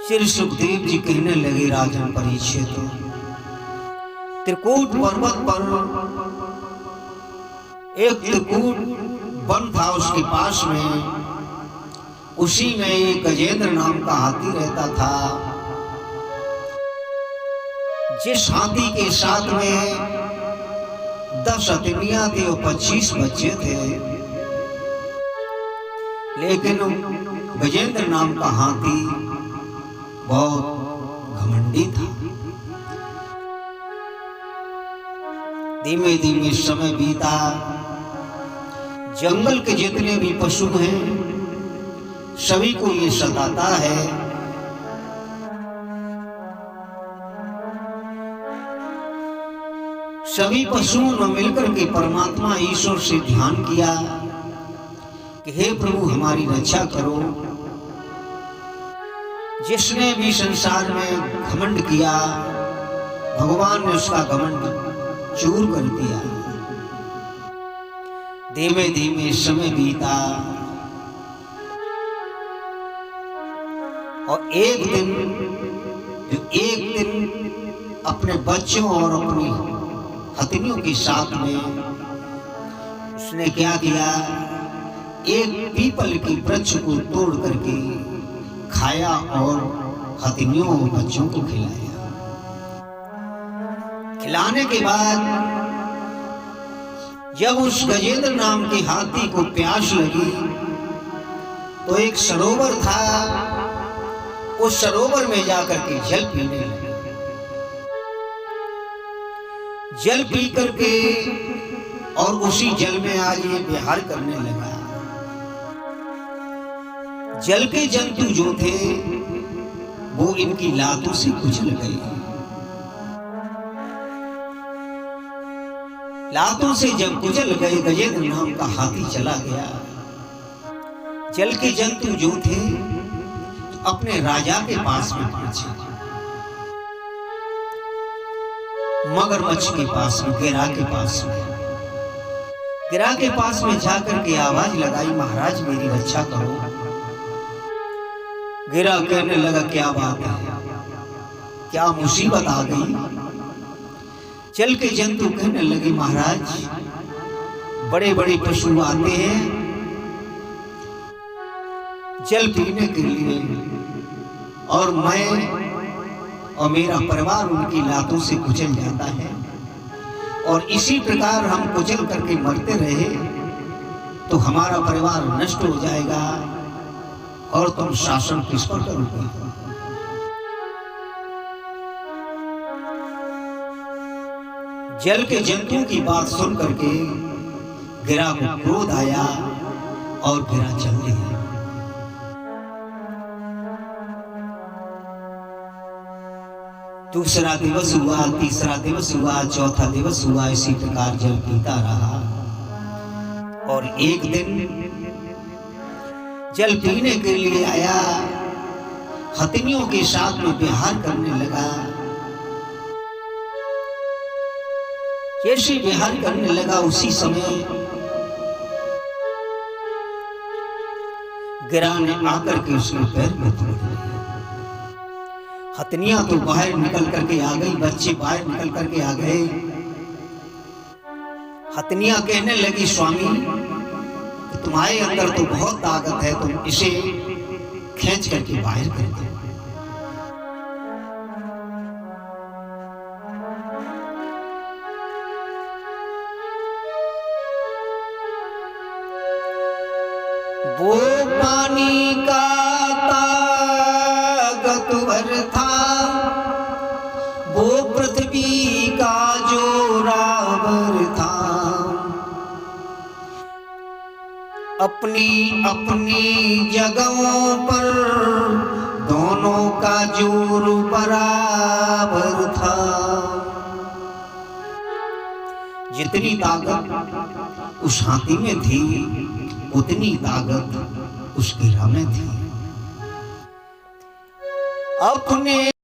श्री सुखदेव जी कहने लगे, राजन परीक्षित, त्रिकूट पर्वत पर एक त्रिकूट वन था, उसके पास में उसी में एक गजेंद्र नाम का हाथी रहता था। जिस हाथी के साथ में 10 हथनियां थी और 25 बच्चे थे, लेकिन गजेंद्र नाम का हाथी बहुत घमंडी था। धीमे धीमे समय बीता, जंगल के जितने भी पशु हैं सभी को ये सताता है। सभी पशुओं ने मिलकर के परमात्मा ईश्वर से ध्यान किया कि हे प्रभु हमारी रक्षा करो। जिसने भी संसार में घमंड किया, भगवान ने उसका घमंड चूर कर दिया। धीमे धीमे समय बीता और एक दिन अपने बच्चों और अपनी हथनियों के साथ में उसने क्या किया, एक पीपल की वृक्ष को तोड़ करके खाया और हथनियों और बच्चों को खिलाया। खिलाने के बाद जब उस गजेंद्र नाम के हाथी को प्यास लगी तो एक सरोवर था, उस सरोवर में जाकर के जल पीने लगा। जल पी करके और उसी जल में आज ये विहार करने लगा। जल के जंतु जो थे वो इनकी लातों से कुचल गए। लातों से जब कुचल गए, गजेंद्र नाम का हाथी चला गया। जल के जंतु जो थे अपने राजा के पास में पहुंचे, मगरमच्छ के पास में, गिरा के पास में। गिरा के पास में जाकर के आवाज लगाई, महाराज मेरी रक्षा करो। गिरा कहने लगा, क्या बात है, क्या मुसीबत आ गई। जल के जंतु कहने लगे, महाराज बड़े बड़े पशु आते हैं जल पीने के लिए और मैं और मेरा परिवार उनकी लातों से कुचल जाता है, और इसी प्रकार हम कुचल करके मरते रहे तो हमारा परिवार नष्ट हो जाएगा और तुम शासन किस पर करोगे। जल के जंतुओं की बात सुन करके गिरा को क्रोध आया और गिरा चल दिया। दूसरा दिवस हुआ, तीसरा दिवस हुआ, चौथा दिवस हुआ, इसी प्रकार जल पीता रहा। और एक दिन जल पीने के लिए आया, हथनियों के साथ में विहार करने लगा। जैसे विहार करने लगा उसी समय गिरा ने आकर के उसके पैर में तोड़ दिया। हथनियां तो बाहर निकल करके आ गई, बच्चे बाहर निकल करके आ गए। हथनियां कहने लगी, स्वामी तुम्हारे अंदर तो बहुत ताकत है, तुम इसे खींच करके बाहर कर दो। वो पानी का ताकतवर था, वो पृथ्वी का जोरावर था। अपनी अपनी जगहों पर दोनों का जोर बराबर था। जितनी ताकत उस हाथी में थी उतनी ताकत उस गिरा में थी। अपने